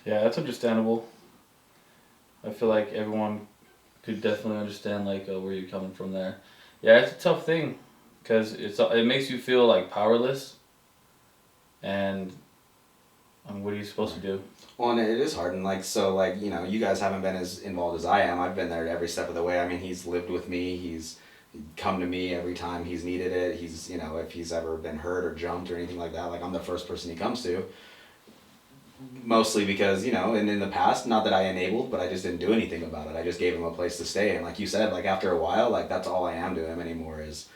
Yeah, that's understandable. I feel like everyone could definitely understand like where you're coming from there. Yeah, it's a tough thing because it makes you feel like powerless, and what are you supposed to do? Well, and it is hard, and like you guys haven't been as involved as I am. I've been there every step of the way. I mean, he's lived with me. He's come to me every time he's needed it. He's if he's ever been hurt or jumped or anything like that, like I'm the first person he comes to. Mostly because and in the past, not that I enabled, but I just didn't do anything about it. I just gave him a place to stay, and like you said, like after a while, like that's all I am to him anymore is,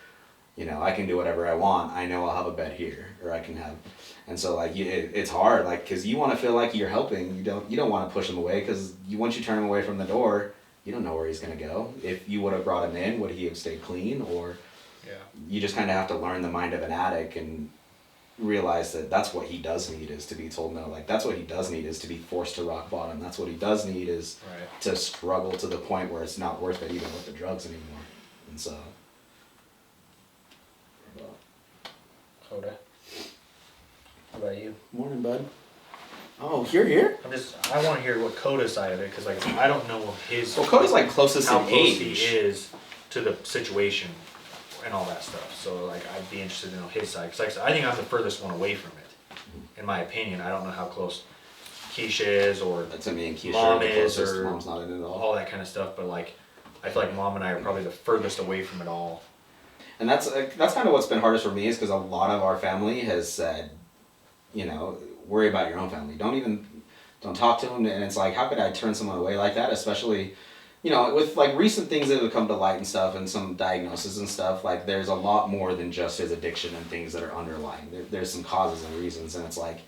I can do whatever I want. I know I'll have a bed here, or I can have, and so like it's hard, like because you want to feel like you're helping. You don't want to push him away because once you turn him away from the door, you don't know where he's gonna go. If you would have brought him in, would he have stayed clean, or you just kind of have to learn the mind of an addict and realize that that's what he does need is to be told no. Like that's what he does need is to be forced to rock bottom. That's what he does need is to struggle to the point where it's not worth it even with the drugs anymore. And so Kota, how about you? morning, bud. Oh, you're here? I want to hear what Kota's side of it, because like I don't know his. Well, Cody's like closest how in close age. he is to the situation and all that stuff. So like I'd be interested to know his side, because like I said, I think I'm the furthest one away from it. In my opinion, I don't know how close Keisha is or To me and Keisha Mom are the is closest. or Mom's not in it at all that kind of stuff. But like I feel like Mom and I are probably the furthest away from it all. And that's kind of what's been hardest for me is because a lot of our family has said, worry about your own family. Don't talk to them. And it's like, how could I turn someone away like that? Especially, with like recent things that have come to light and stuff and some diagnoses and stuff, like there's a lot more than just his addiction and things that are underlying. There's some causes and reasons. And it's like,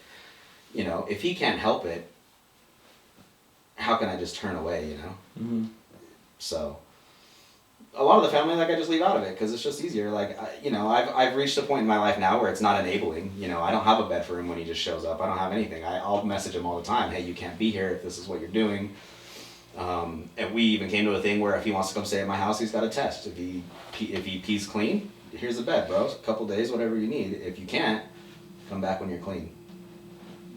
if he can't help it, how can I just turn away, Mm-hmm. So a lot of the family, like I just leave out of it because it's just easier. Like, I've reached a point in my life now where it's not enabling. I don't have a bed for him when he just shows up. I don't have anything. I'll message him all the time. Hey, you can't be here if this is what you're doing. And we even came to a thing where if he wants to come stay at my house, he's got a test. If he pees clean, here's a bed, bro. A couple days, whatever you need. If you can't, come back when you're clean.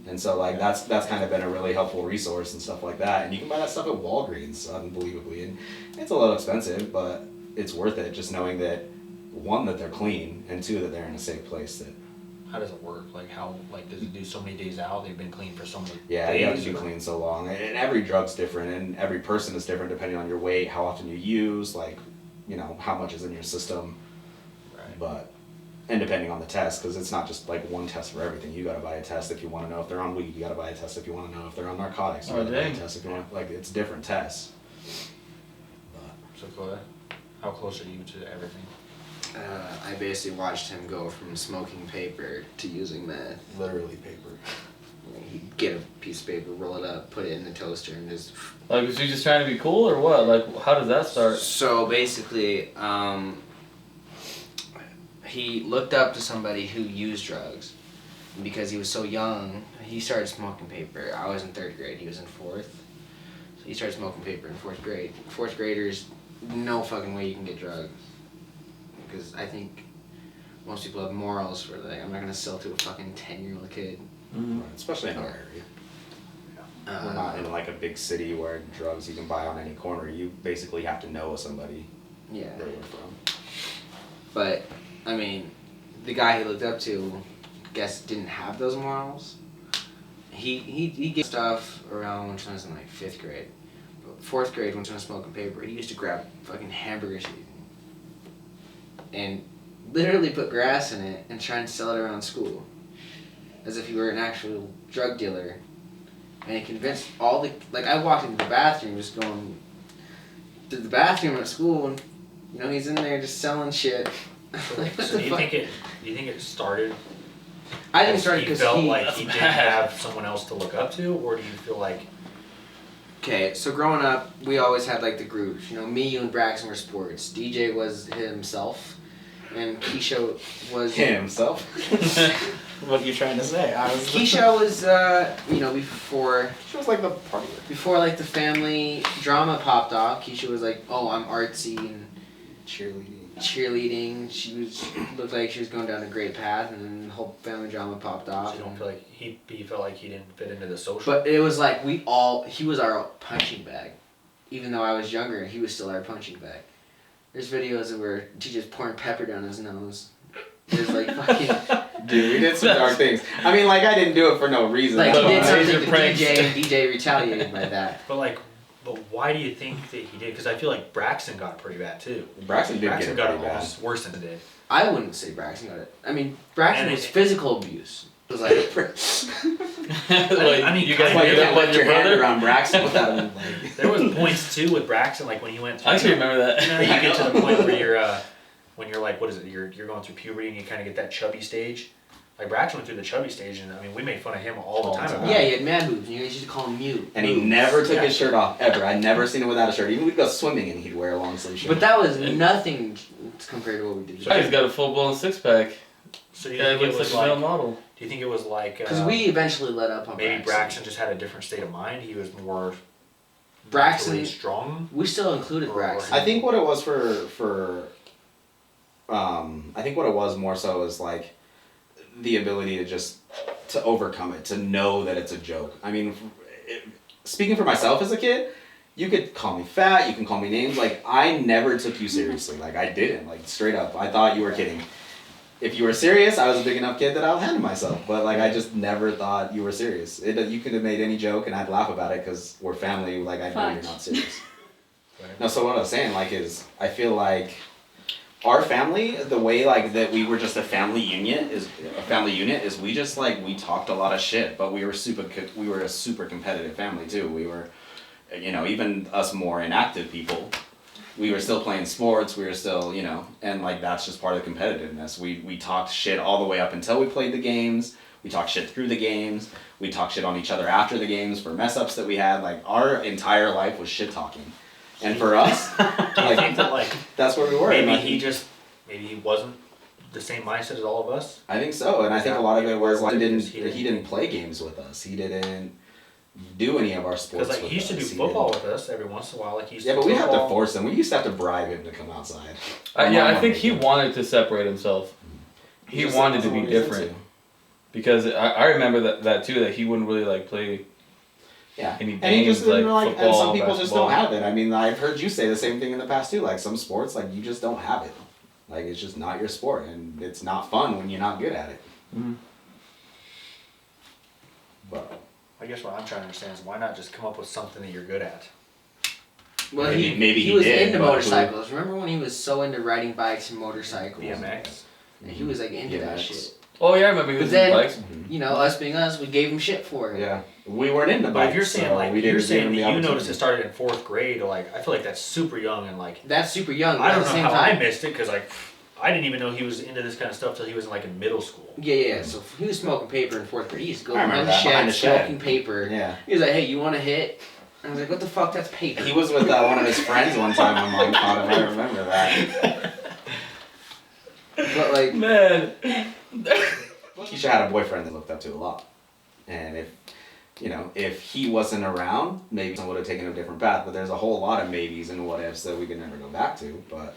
And so like that's kind of been a really helpful resource and stuff like that. And you can buy that stuff at Walgreens, unbelievably, and it's a little expensive, but it's worth it. Just knowing that one, that they're clean, and two, that they're in a safe place. That How does it work? Like how does it do so many days out? They've been clean for so many days. you have to be clean so long, and every drug's different, and every person is different depending on your weight, how often you use, like how much is in your system. Right. And depending on the test, because it's not just like one test for everything. You got to buy a test if you want to know if they're on weed. You got to buy a test if you want to know if they're on narcotics. You got to buy a test if you want. Like it's different tests. So Kota, how close are you to everything? I basically watched him go from smoking paper to using meth. Literally paper. He'd get a piece of paper, roll it up, put it in the toaster, and just. Like, was he just trying to be cool or what? Like, how does that start? So basically, he looked up to somebody who used drugs. And because he was so young, he started smoking paper. I was in 3rd grade, he was in 4th. So he started smoking paper in 4th grade. 4th graders, no fucking way you can get drugs. Because I think most people have morals for like, I'm not gonna sell to a fucking 10-year-old kid. Mm-hmm. Right, especially in our area. We're not in like a big city where drugs you can buy on any corner. You basically have to know somebody. Yeah. Where we're from. But I mean, the guy he looked up to, guess didn't have those morals. He gave stuff around when I was in like 5th grade. But 4th grade, when I was smoking paper, he used to grab fucking hamburger seed and literally put grass in it and try and sell it around school, as if he were an actual drug dealer. And he convinced all the I walked into the bathroom, just going to the bathroom at school, and he's in there just selling shit. So do you think it started? I think it started because he felt like he didn't have someone else to look up to, or do you feel like? Okay, so growing up, we always had like the groups. Me, you, and Braxton were sports. DJ was himself, and Keisha was. himself. What are you trying to say? Keisha was, before She was like the party. like the family drama popped off. Keisha was like, "Oh, I'm artsy and cheerleading." She looked like she was going down a great path, and then the whole family drama popped off. So you don't feel like he felt like he didn't fit into the social. But it was like he was our punching bag. Even though I was younger, he was still our punching bag. There's videos where teachers pouring pepper down his nose. There's like fucking. Dude, we did some dark things. I mean, like, I didn't do it for no reason. Like, he did Major something to pranks. DJ, and DJ retaliated by that. But why do you think that he did? Because I feel like Braxton got pretty bad too. Braxton did Braxton get got it it pretty bad. almost worse than it did. I wouldn't say Braxton got it. I mean, Braxton And was it- physical abuse. It was like, Like, I mean, you guys kinda, Like, you did can't that with put your hand brother? around Braxton without him, like... There was points too with Braxton, like when he went through. I actually remember that. You know, you get to the point where you're, when you're like, what is it? You're going through puberty and you kind of get that chubby stage. Like Braxton went through the chubby stage, and I mean, we made fun of him all the time. About yeah, it. he had man boobs, and you guys used to call him mute. And he Boobs. never took Yeah. his shirt off, ever. I'd never seen him without a shirt. Even we'd go swimming and he'd wear a long sleeve shirt. But that was nothing compared to what we did. Oh, he's got a full blown 6-pack. So do you Guy think it looks was like a male like? model. Do you think it was like? Because we eventually let up on maybe Braxton. Braxton just had a different state of mind. He was more Braxton- mentally strong. We still included Or- Braxton. I think what it was I think what it was more so is like the ability to overcome it, to know that it's a joke. I mean, speaking for myself as a kid, you could call me fat, you can call me names. Like, I never took you seriously. Like, I didn't. Like, straight up. I thought you were kidding. If you were serious, I was a big enough kid that I would handle myself. But, like, I just never thought you were serious. You could have made any joke and I'd laugh about it because we're family. Like, I know you're not serious. Right. No, so what I was saying, like, is I feel like our family, the way, like, that we were just a family unit is we just, like, we talked a lot of shit, but we were a super competitive family, too. We were, even us more inactive people, we were still playing sports, we were still, and, like, that's just part of the competitiveness. We talked shit all the way up until we played the games, we talked shit through the games, we talked shit on each other after the games for mess-ups that we had. Like, our entire life was shit-talking. And for us, Do you think that like that's where we were. maybe And, like, maybe he wasn't the same mindset as all of us? I think so, and I think a lot of it was like Because he didn't play games with us. He didn't do any of our sports. Because like with he used to do us. He football didn't- with us every once in a while. Like he used Yeah, to but we had to football. force him. We used to have to bribe him to come outside. Yeah, I think he wanted to separate himself. He just wanted to wasn't be what he was different. into. Because I remember that too, that he wouldn't really like play. Yeah, Any and he just games, didn't like like, and some football, people just basketball. don't have it. I mean, I've heard you say the same thing in the past too. Like some sports, like you just don't have it. Like it's just not your sport, and it's not fun when you're not good at it. Mhm. But I guess what I'm trying to understand is why not just come up with something that you're good at? Well, maybe he he was did, into but who- motorcycles. Remember when he was so into riding bikes and motorcycles? BMX. And he was like into that BMX. shit. Oh yeah, I remember he But was then- in bikes. You know, us being us, we gave him shit for it. yeah, we weren't into But bikes. if you're saying so like we you're didn't saying give him that the you noticed opportunity. it started in 4th grade, like I feel like that's super young and like That's super young. But I at don't the know same how time, I missed it because like I didn't even know he was into this kind of stuff till he was like in middle school. Yeah. So he was smoking paper in 4th grade. He used to go I remember behind the that, behind shed, the shed. smoking paper. Yeah. He was like, "Hey, you want a hit?" I was like, "What the fuck? That's paper." He was with one of his friends one time when Mom caught him. I remember that. But like, Man. Keisha had a boyfriend that looked up to a lot, and if he wasn't around, maybe someone would have taken a different path. But there's a whole lot of maybes and what ifs that we could never go back to. But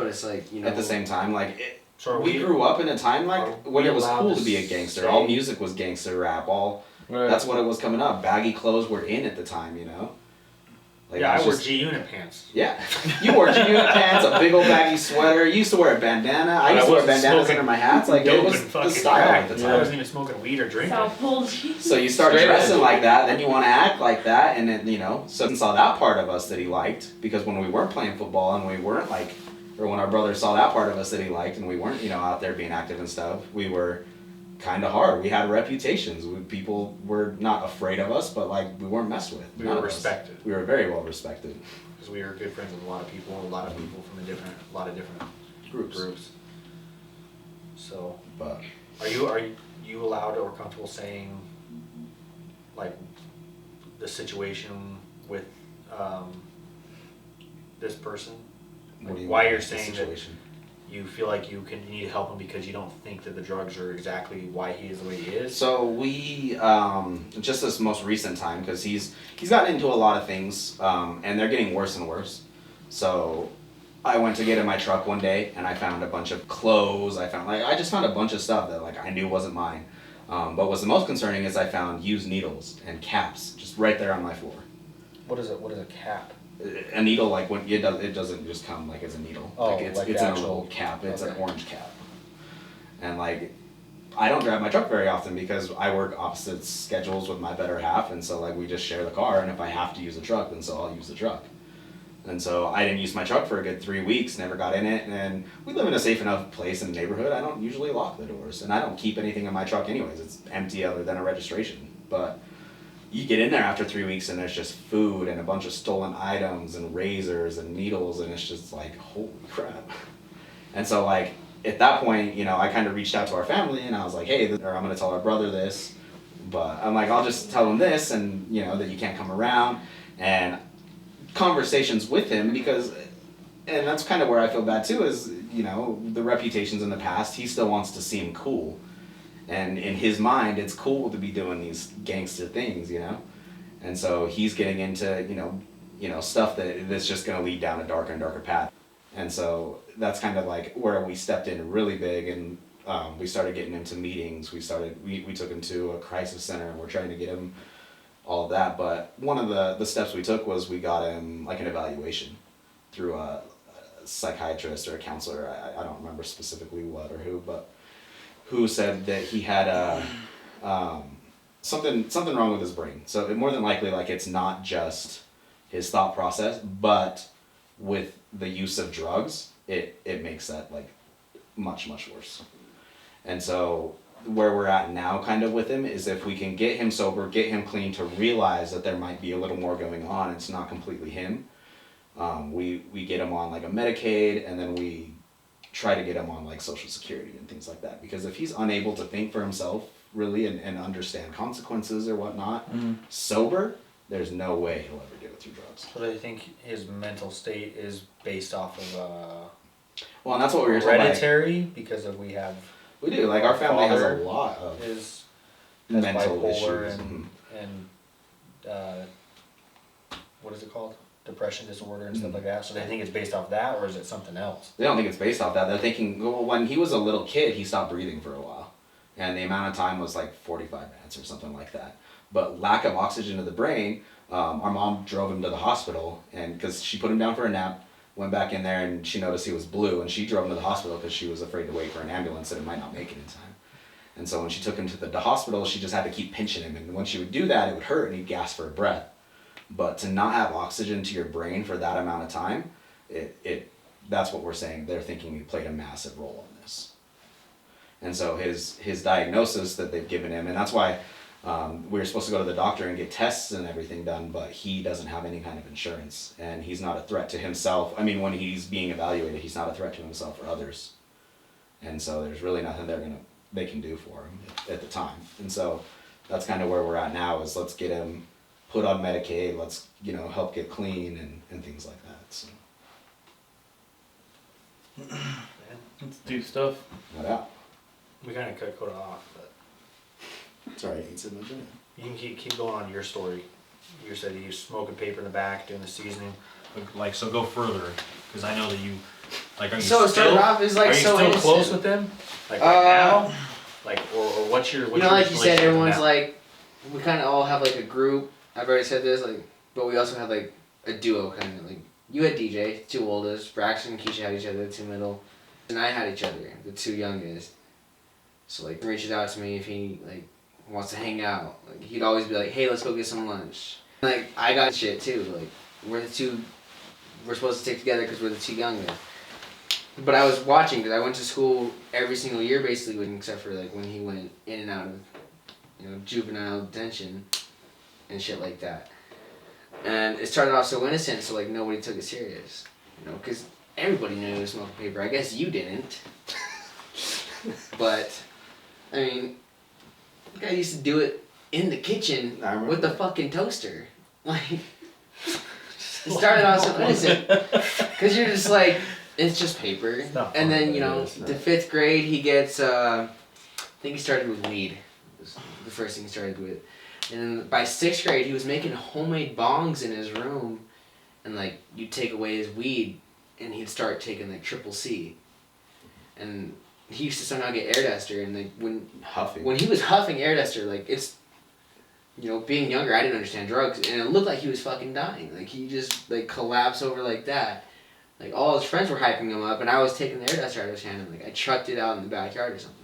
it's like, you know. at the same time, like So are we grew up in a time like are when we it was allowed cool to to be a gangster. say- All music was gangster rap. Right. That's what it was coming up. Baggy clothes were in at the time. Like yeah, it I was wore just- G-Unit pants. Yeah, you wore jean pants, a big old baggy sweater. You used to wear a bandana. I used to wear wasn't bandanas smoking under my hats. Like it dope was and the fucking style crack. at the I time. wasn't even smoking weed or drinking. South Pole jeans. So you start Straight dressing edge. like that, then you want to act like that, and then someone saw that part of us that he liked because when we weren't playing football and we weren't or when our brother saw that part of us that he liked and we weren't out there being active and stuff, we were kind of hard. We had reputations. People were not afraid of us, but like we weren't messed with. We None were of us. respected We were very well respected. because we were good friends with a lot of people from a lot of different groups. So, But are you allowed or comfortable saying like the situation with this person? what do you Why mean, you're the saying that- situation? you feel like you need to help him because you don't think that the drugs are exactly why he is the way he is? So we just this most recent time, because he's gotten into a lot of things, and they're getting worse and worse. So I went to get in my truck one day and I found a bunch of clothes. I just found a bunch of stuff that like I knew wasn't mine. But what's the most concerning is I found used needles and caps just right there on my floor. What is it? What is a cap? A needle, like when it doesn't just come like as a needle. Oh, like it's like in the a actual little cap. It's an okay. orange cap. And like I don't drive my truck very often because I work opposite schedules with my better half, and so like we just share the car, and if I have to use the truck, then so I'll use the truck. And so I didn't use my truck for a good 3 weeks, never got in it, and we live in a safe enough place in the neighborhood. I don't usually lock the doors, and I don't keep anything in my truck anyways. It's empty other than a registration. But you get in there after 3 weeks and there's just food and a bunch of stolen items and razors and needles, and it's just like, holy crap. And so like at that point, you know, I kind of reached out to our family and I was like, hey, or I'm going to tell our brother this, but I'm like, I'll just tell him this, and you know, that you can't come around. And conversations with him, because, and that's kind of where I feel bad too, is, you know, the reputations in the past, he still wants to seem cool. And in his mind, it's cool to be doing these gangster things, you know? And so he's getting into, you know, stuff that's just going to lead down a darker and darker path. And so that's kind of like where we stepped in really big, and we started getting into meetings. We took him to a crisis center, and we're trying to get him all of that. But one of the steps we took was we got him like an evaluation through a psychiatrist or a counselor. I don't remember specifically what or who, but who said that he had something wrong with his brain. So more than likely, like, it's not just his thought process, but with the use of drugs, it makes that like much worse. And so where we're at now kind of with him is, if we can get him sober, get him clean, to realize that there might be a little more going on, it's not completely him. We get him on like a Medicaid, and then we try to get him on like Social Security and things like that, because if he's unable to think for himself really and understand consequences or whatnot, sober, there's no way he'll ever do it through drugs. So do you think his mental state is based off of Well, and that's what we were talking about. hereditary? Because we have We do, like, our family has a father lot of is mental bipolar issues. and what is it called? Depression disorder and stuff like that. So they think it's based off that, or is it something else? They don't think it's based off that. They're thinking, well, when he was a little kid, he stopped breathing for a while. And the amount of time was like 45 minutes or something like that. But lack of oxygen to the brain, our mom drove him to the hospital, and because she put him down for a nap, went back in there, and she noticed he was blue, and she drove him to the hospital because she was afraid to wait for an ambulance and it might not make it in time. And so when she took him to the hospital, she just had to keep pinching him, and when she would do that, it would hurt and he'd gasp for breath. But to not have oxygen to your brain for that amount of time, that's what we're saying. They're thinking he played a massive role in this. And so his diagnosis that they've given him, and that's why we were supposed to go to the doctor and get tests and everything done, but he doesn't have any kind of insurance, and he's not a threat to himself. I mean, when he's being evaluated, he's not a threat to himself or others. And so there's really nothing they can do for him at the time. And so that's kind of where we're at now, is let's get him put on Medicaid, let's, you know, help get clean and things like that. So Let's do stuff. no doubt. We kind of cut Kota off, but It's alright, you can sit in the gym. you can keep going on your story. You said you used smoking paper in the back, doing the seasoning. Like, so go further, because I know that you, like, are you So it started still, off as like are you so still innocent. close with them? Like right now? Like, or what's your You know, like you said, relationship everyone's now? like, we kind of all have like a group. I've already said this, like, but we also have like a duo kind of, like, you had DJ, two oldest, Braxton and Keisha had each other, the two middle, and I had each other, the two youngest. So like, he reaches out to me if he like wants to hang out. Like, he'd always be like, hey, let's go get some lunch. Like, I got shit too. Like, we're supposed to stick together because we're the two youngest. But I was watching, because I went to school every single year basically, except for like when he went in and out of, you know, juvenile detention and shit like that. And it started off so innocent, so like nobody took it serious, you know, because everybody knew he was smoking paper. I guess you didn't. But I mean, the guy used to do it in the kitchen with the fucking toaster. Like, it started off so innocent, because you're just like, It's just paper. not And fun, then, but you it know, is. the 5th grade, he gets, I think he started with weed. Was the first thing he started with. And then by 6th grade, he was making homemade bongs in his room. And, like, you'd take away his weed, and he'd start taking, like, triple C. And he used to somehow get air duster, and, like, Huffing. when he was huffing air duster, like, it's, you know, being younger, I didn't understand drugs, and it looked like he was fucking dying. Like, he just, like, collapsed over like that. Like, all his friends were hyping him up, and I was taking the air duster out of his hand, and, like, I chucked it out in the backyard or something.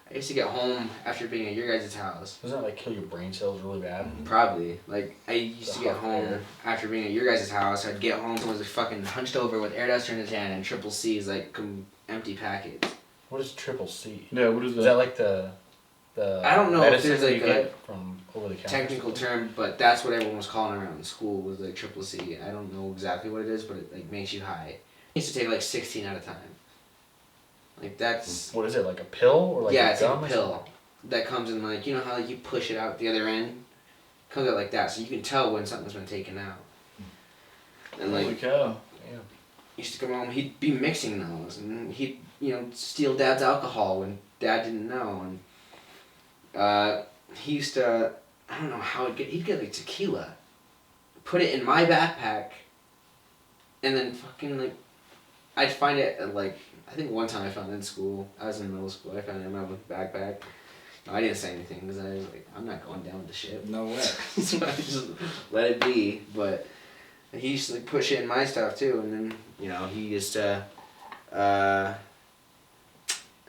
I used to get home after being at your guys' house. Doesn't that like kill your brain cells really bad? Probably. Like, I used to The get huff home air. after being at your guys' house. I'd get home, someone was fucking hunched over with air duster in his hand and triple C's, like, empty packets. What is triple C? Yeah, what is Is that? that like the I don't know if medicine there's, like, you get from over the counter? Technical term, but that's what everyone was calling around in school was like triple C. I don't know exactly what it is, but it like makes you high. I used to take like 16 at a time. Like that's What is it, like a pill or like yeah, a it's gum like or a pill that comes in like you know how like you push it out the other end, comes out like that, so you can tell when something's been taken out. And Holy like cow. used to come home, he'd be mixing those, and he'd steal Dad's alcohol when Dad didn't know, and he used to I don't know how he'd get like tequila, put it in my backpack, and then fucking like I'd find it at like I think one time I found it in school. I was in middle school. I found it in my backpack. No, I didn't say anything because I was like, I'm not going down with the ship. No way. So I just let it be. But he used to like push it in my stuff too, and then he used to.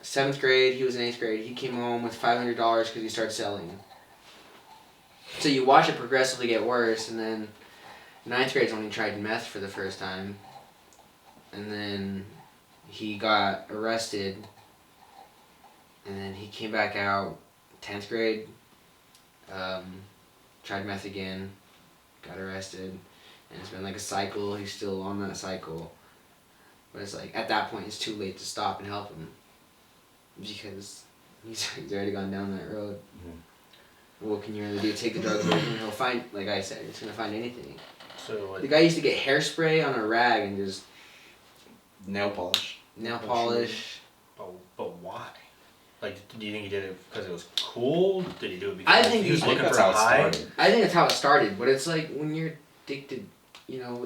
7th grade, he was in 8th grade. He came home with $500 because he started selling. So you watch it progressively get worse, and then 9th grade's when he tried meth for the first time. And then he got arrested, and then he came back out 10th grade, tried meth again, got arrested, and it's been like a cycle. He's still on that cycle. But it's like, at that point, it's too late to stop and help him. Because he's already gone down that road. Mm-hmm. What can you really do? Take the drugs away from him, he'll find, like I said, he's going to find anything. So like, The guy used to get hairspray on a rag and just Nail polish. nail polish. but why? Like, do you think he did it because it was cool? Did he do it because I think he was he- looking that's for how a it high? started. I think that's how it started, but it's like when you're addicted, you know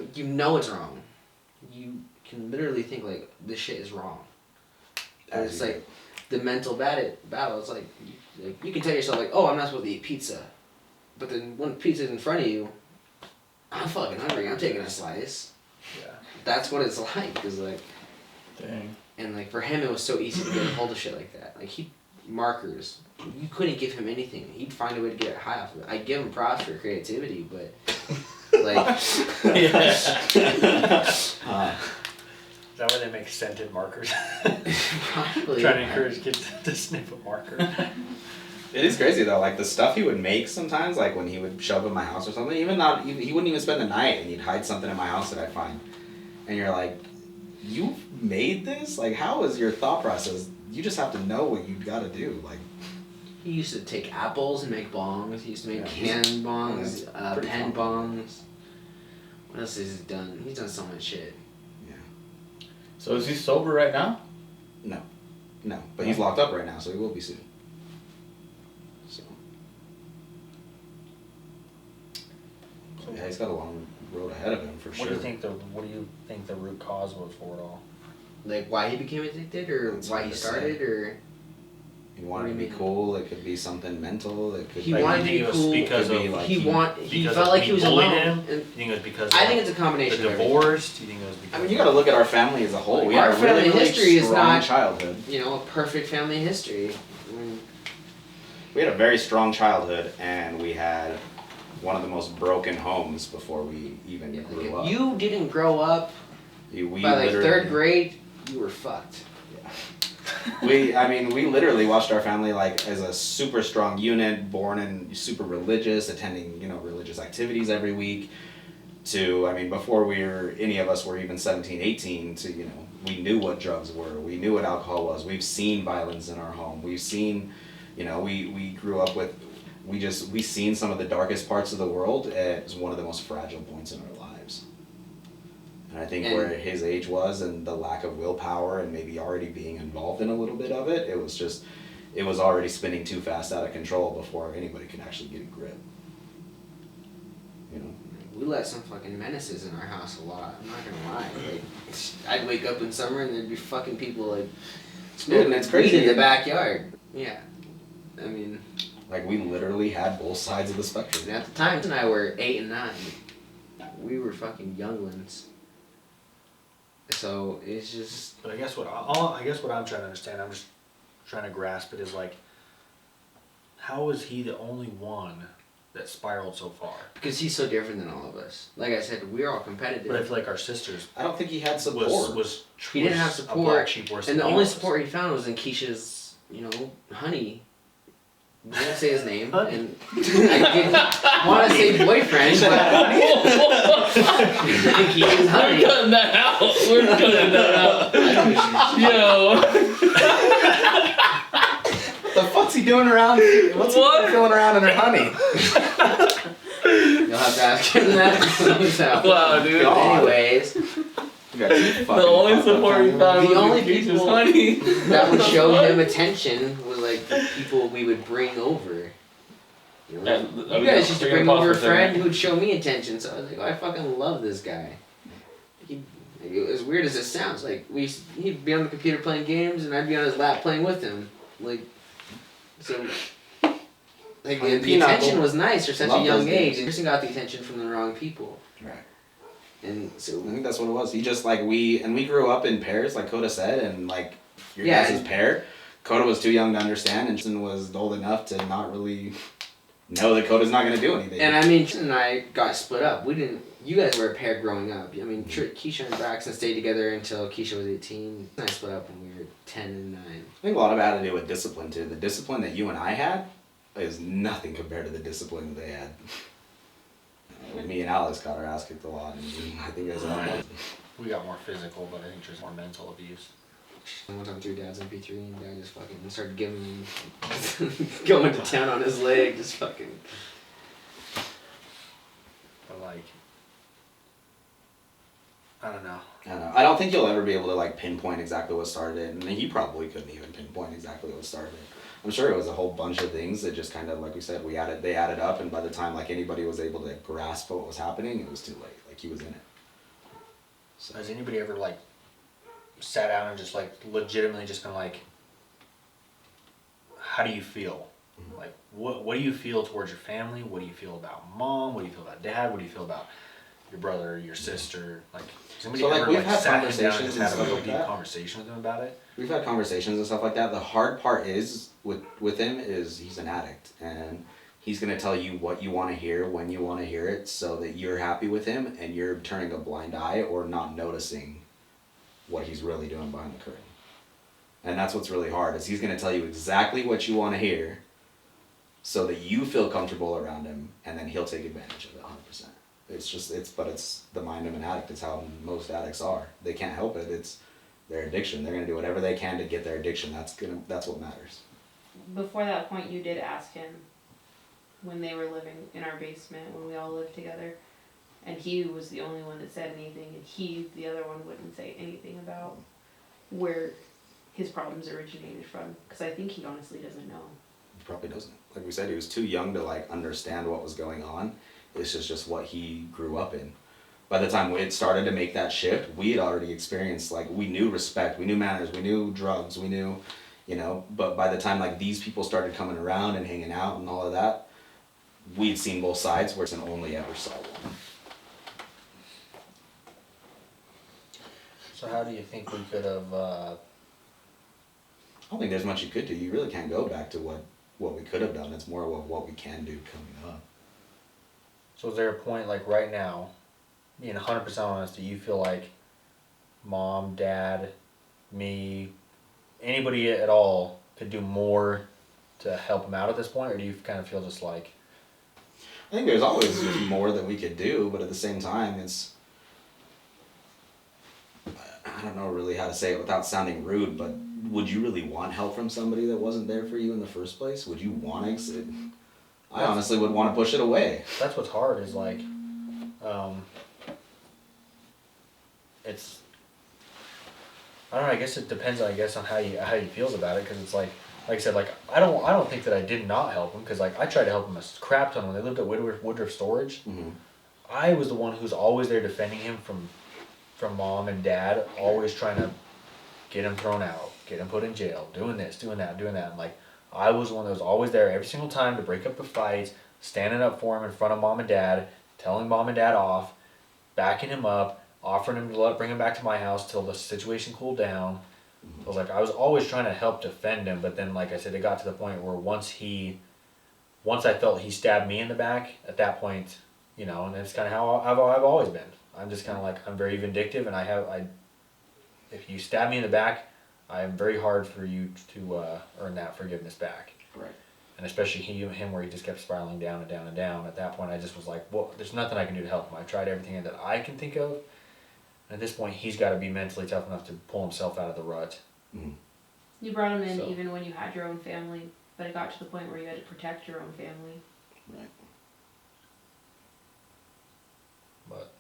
it's wrong. You can literally think like, this shit is wrong. And it's like the mental battle. It's like you can tell yourself like, oh, I'm not supposed to eat pizza, but then when pizza's in front of you, I'm fucking hungry. I'm taking a slice. Yeah. That's what it's like. Cause like, Dang. and like for him, it was so easy to get a hold of shit like that. Like markers. You couldn't give him anything. He'd find a way to get high off of it. I'd give him props for creativity, but like, Is that why they make scented markers? probably. Trying to encourage kids to sniff a marker. It is crazy though, like the stuff he would make sometimes, like when he would show up at my house or something, he wouldn't even spend the night and he'd hide something in my house that I'd find. And you're like, you made this? Like, how is your thought process? You just have to know what you gotta do. Like, He used to take apples and make bongs. He used to make Yeah, canned bongs, pretty pen fun. bongs. What else has he done? He's done so much shit. So is he sober right now? no, but he's locked up right now, so he will be soon. So, yeah, he's got a long road ahead of him for sure. What do you think the root cause was for it all? Like why he became addicted, or That's why hard he to started, or He wanted What to do be you mean? cool. It could be something mental. It could He be Like, wanted you to think be it was cool. because Could be of like he because felt of like we he was bullied alone. him? And Do you think it was because I of think it's a combination the of everything. divorce? Do you think it was because I mean, you got to look at our family as a whole. We Our had a really, family really history is strong not- childhood. A perfect family history. I mean, We had a very strong childhood, and we had one of the most broken homes before we even grew up. you didn't grow up We by like literally- 3rd grade. You were fucked. we literally watched our family like as a super strong unit, born and super religious, attending, religious activities every week, to, before any of us were even 17, 18, to, we knew what drugs were, we knew what alcohol was, we've seen violence in our home, we've seen, we grew up with, we seen some of the darkest parts of the world as one of the most fragile points in our lives. And I think where his age was and the lack of willpower and maybe already being involved in a little bit of it, it was already spinning too fast out of control before anybody could actually get a grip. You know? We let some fucking menaces in our house a lot. I'm not gonna lie. Like, I'd wake up in summer and there'd be fucking people like smoking that's crazy weed in the backyard. Yeah, I mean, like we literally had both sides of the spectrum. at the time, and I were 8 and 9. We were fucking younglings. So it's just. But I guess what I'm trying to understand, I'm just trying to grasp it, is like, how is he the only one that spiraled so far? Because he's so different than all of us. Like I said, we're all competitive. But I feel like our sisters I don't think he had support. He didn't have support, a black sheep worse and than the he only was. support he found was in Keisha's, honey. I won't say his name, and I didn't want to say boyfriend, but Keisha's honey. We're cutting that out. We're cutting that out. Yo. The fuck's he doing around? What's he filling around in her honey? You'll have to ask him that. Wow, dude. Anyways, The only support he found The was only in Keisha's people- honey. that would show him attention was like the people we would bring over. You guys used to bring over a friend who would show me attention, so I was like, oh, I fucking love this guy. As weird as it sounds, like he'd be on the computer playing games, and I'd be on his lap playing with him, like so. Like the attention was nice for such a young age, and Kristen got the attention from the wrong people. Right. And so I think that's what it was. He just like we grew up in pairs, like Kota said, and like your Yeah, guys' pair. Kota was too young to understand, and Tristan was old enough to not really know that Kota's not gonna do anything. And I mean, Tristan and I got split up. We didn't. You guys were a pair growing up. I mean, Keisha and Braxton stayed together until Keisha was 18. I split up when we were 10 and 9. I think a lot of it had to do with discipline too. The discipline that you and I had is nothing compared to the discipline that they had. Me and Alex got our ass kicked a lot, and I think it was a lot more. We got more physical, but I think there's more mental abuse. One time threw Dad's MP3 and Dad just fucking started giving him, going to town on his leg, just fucking. But like, I don't know. I don't know. I don't think you'll ever be able to like pinpoint exactly what started it, and he probably couldn't even pinpoint exactly what started it. I'm sure it was a whole bunch of things that just kind of, like we said, they added up, and by the time like anybody was able to grasp what was happening, it was too late. Like he was in it. So has anybody ever like sat down and just like legitimately just kind of like, how do you feel? Mm-hmm. Like what do you feel towards your family? What do you feel about mom? What do you feel about dad? What do you feel about your brother, your sister? Like, has anybody So, like, ever we've like had sat him down and conversations just and had a stuff real like deep that. conversation with them about it? We've had conversations and stuff like that. The hard part is with him is he's an addict, and he's gonna tell you what you want to hear when you want to hear it, so that you're happy with him and you're turning a blind eye or not noticing what he's really doing behind the curtain. And that's what's really hard, is he's gonna tell you exactly what you want to hear, so that you feel comfortable around him, and then he'll take advantage of it 100%. It's the mind of an addict. It's how most addicts are. They can't help it. It's their addiction. They're gonna do whatever they can to get their addiction. That's what matters. Before that point, you did ask him when they were living in our basement, when we all lived together, and he was the only one that said anything, and the other one, wouldn't say anything about where his problems originated from, because I think he honestly doesn't know. He probably doesn't. Like we said, he was too young to like understand what was going on. This is just what he grew up in. By the time it started to make that shift, we had already experienced, like, we knew respect, we knew manners, we knew drugs, we knew, but by the time like these people started coming around and hanging out and all of that, we'd seen both sides, whereas only ever saw one. So how do you think we could have? I don't think there's much you could do. You really can't go back to what we could have done. It's more of what we can do coming up. So is there a point like right now, being 100% honest, do you feel like mom, dad, me, anybody at all could do more to help him out at this point, or do you kind of feel just like? I think there's always more that we could do, but at the same time, I don't know really how to say it without sounding rude, but would you really want help from somebody that wasn't there for you in the first place? Would you want to exit? I honestly would want to push it away. That's what's hard is like, it's, I don't know, I guess it depends, I guess, on how he feels about it, because it's like I said, like, I don't think that I did not help him, because, like, I tried to help him a crap ton when they lived at Woodruff Storage. Mm-hmm. I was the one who's always there defending him from mom and dad, always trying to get him thrown out, get him put in jail, doing this, doing that, doing that. And, like, I was the one that was always there every single time to break up the fights, standing up for him in front of mom and dad, telling mom and dad off, backing him up, offering him to bring him back to my house till the situation cooled down. I was like, I was always trying to help defend him, but then, like I said, it got to the point where once I felt he stabbed me in the back, at that point, you know, and that's kind of how I've always been. I'm just kind of like, I'm very vindictive, and if you stab me in the back, I am very hard for you to earn that forgiveness back. Right. And especially him where he just kept spiraling down and down and down. At that point, I just was like, well, there's nothing I can do to help him. I've tried everything that I can think of. And at this point, he's got to be mentally tough enough to pull himself out of the rut. Mm-hmm. You brought him in So. even when you had your own family, but it got to the point where you had to protect your own family. Right. But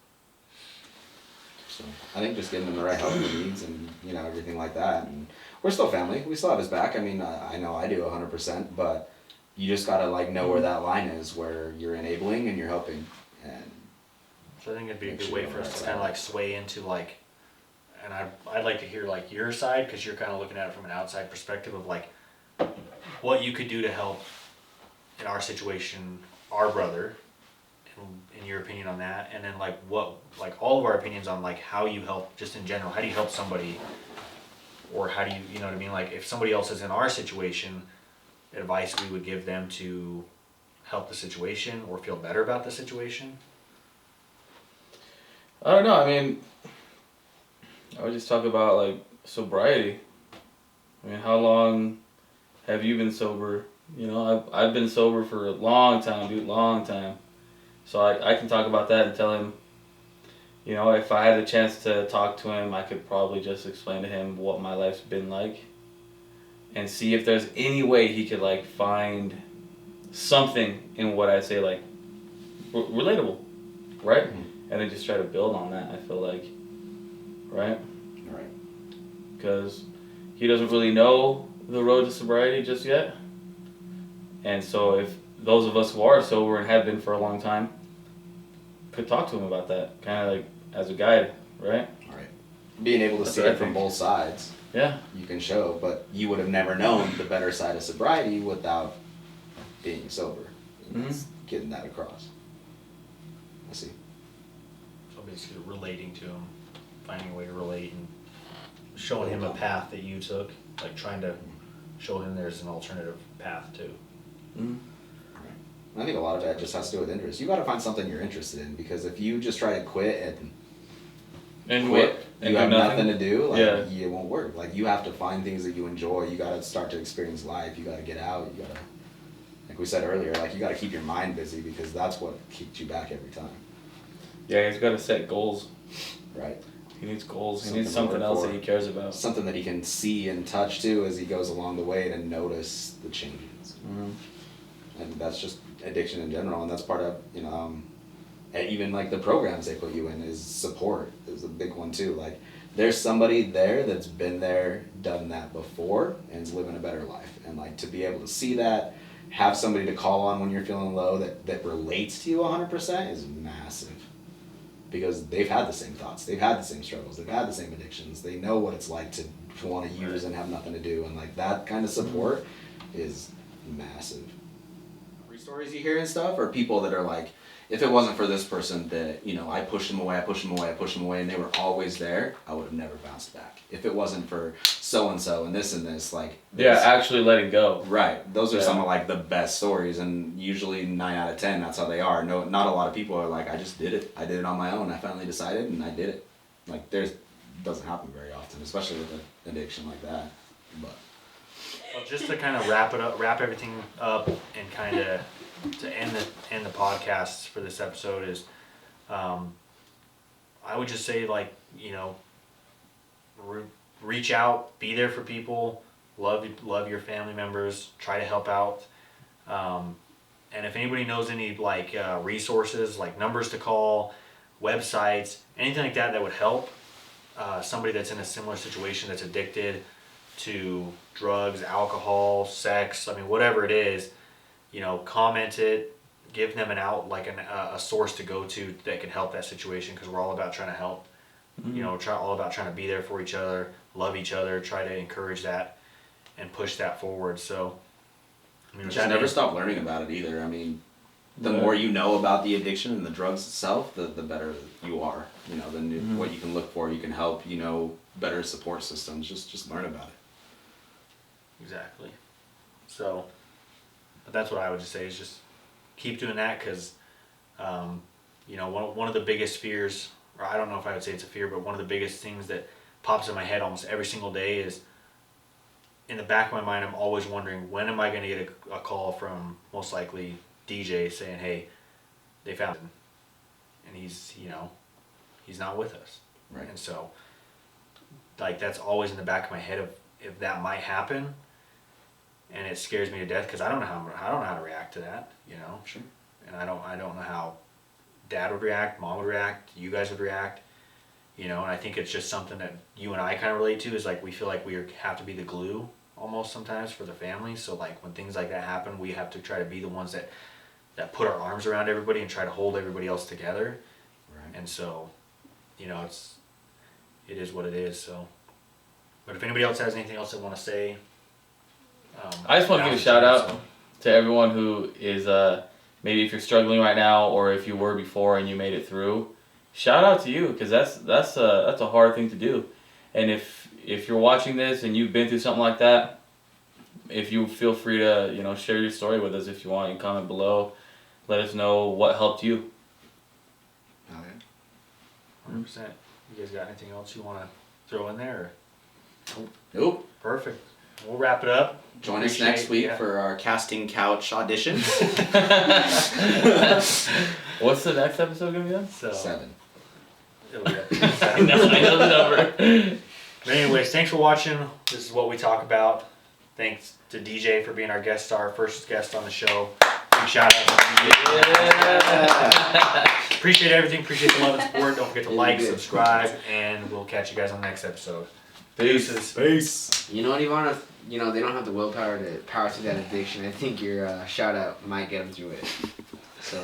So I think just getting him the right help he needs, and you know, everything like that. And we're still family. We still have his back. I mean, I know I do 100%, but you just gotta like know where that line is, where you're enabling and you're helping. And so I think it'd be a Make good sure way you're for on us the to right kind of side. like sway into like, and I'd like to hear like your side, because you're kind of looking at it from an outside perspective of like what you could do to help in our situation, our brother, in your opinion on that, and then like what, like all of our opinions on like how you help, just in general, how do you help somebody, or how do you, you know what I mean, like if somebody else is in our situation, advice we would give them to help the situation or feel better about the situation. I don't know. I mean, I would just talk about like sobriety. I mean, how long have you been sober? You know, I've been sober for a long time, dude, long time. So I can talk about that and tell him, you know, if I had a chance to talk to him, I could probably just explain to him what my life's been like and see if there's any way he could like find something in what I say like relatable, right? Mm-hmm. And then just try to build on that, I feel like, right? right. Because he doesn't really know the road to sobriety just yet. And so if those of us who are sober and have been for a long time could talk to him about that, kind of like as a guide, right? Right. Being able to That's see what I it from think. both sides, Yeah. you can show, but you would have never known the better side of sobriety without being sober. And that's getting that across. I see. So basically relating to him, finding a way to relate and showing him a path that you took, like trying to show him there's an alternative path too. Mm-hmm. I think a lot of that just has to do with interest. You got to find something you're interested in, because if you just try to quit and quit, and you do have nothing to do. Like, Yeah. it won't work. Like, you have to find things that you enjoy. You got to start to experience life. You got to get out. You got to, like we said earlier, like you got to keep your mind busy, because that's what keeps you back every time, Yeah, he's got to set goals. right? He needs goals. Something He needs to something work else for. that he cares about. Something that he can see and touch too as he goes along the way, to notice the changes. Mm-hmm. And that's just addiction in general, and that's part of, you know, and even like the programs they put you in is support is a big one too. Like, there's somebody there that's been there, done that before, and is living a better life. And like, to be able to see that, have somebody to call on when you're feeling low that relates to you 100% is massive. Because they've had the same thoughts, they've had the same struggles, they've had the same addictions, they know what it's like to want to use and have nothing to do, and like that kind of support is massive. Stories you hear and stuff, or people that are like, if it wasn't for this person that, you know, I pushed them away, and they were always there, I would have never bounced back. If it wasn't for so and so and this, like, Yeah, actually letting go. right. Those are Yeah. some of like the best stories, and usually 9 out of 10, that's how they are. No, not a lot of people are like, I just did it. I did it on my own. I finally decided, and I did it. Like, doesn't happen very often, especially with an addiction like that. But Well, just to kind of wrap everything up, and kind of to end the podcast for this episode is, I would just say, like, you know, reach out, be there for people, love your family members, try to help out, and if anybody knows any like resources, like numbers to call, websites, anything like that would help, somebody that's in a similar situation that's addicted to drugs, alcohol, sex, I mean, whatever it is, you know, comment it, give them an out, like a source to go to that can help that situation, because we're all about trying to help. You know, all about trying to be there for each other, love each other, try to encourage that and push that forward. So, I mean, Just never stop learning about it either. I mean, the more you know about the addiction and the drugs itself, the better you are. You know, then what you can look for, you can help, you know, better support systems. Just learn about it. Exactly. So, but that's what I would just say is just keep doing that, because, you know, one of the biggest fears, or I don't know if I would say it's a fear, but one of the biggest things that pops in my head almost every single day is, in the back of my mind, I'm always wondering, when am I going to get a call from, most likely, DJ saying, hey, they found him, and he's, you know, he's not with us. Right. And so, like, that's always in the back of my head of if that might happen, and it scares me to death, because I don't know how to react to that, you know. Sure. And I don't know how Dad would react, Mom would react, you guys would react, you know. And I think it's just something that you and I kind of relate to, is like we feel like we have to be the glue almost sometimes for the family. So like when things like that happen, we have to try to be the ones that put our arms around everybody and try to hold everybody else together. Right. And so, you know, it is what it is. So, but if anybody else has anything else they want to say, I just want to give a shout out to everyone who is maybe if you're struggling right now, or if you were before and you made it through. Shout out to you, because that's a hard thing to do. And if you're watching this and you've been through something like that, if you feel free to, you know, share your story with us if you want. You can comment below, let us know what helped you. Oh, yeah. 100%. You guys got anything else you want to throw in there? Or? Nope. Perfect. We'll wrap it up. Join us next week for our casting couch audition. What's the next episode gonna be on? 7. It'll be I know the number. But anyways, thanks for watching. This is what we talk about. Thanks to DJ for being our guest star, first guest on the show. Big shout out to DJ. Yeah. Appreciate everything. Appreciate the love and support. Don't forget to like, subscribe, and we'll catch you guys on the next episode. Deuces. Peace. You know what, Ivana? You know, they don't have the willpower to power through that addiction. I think your shout out might get them through it. So.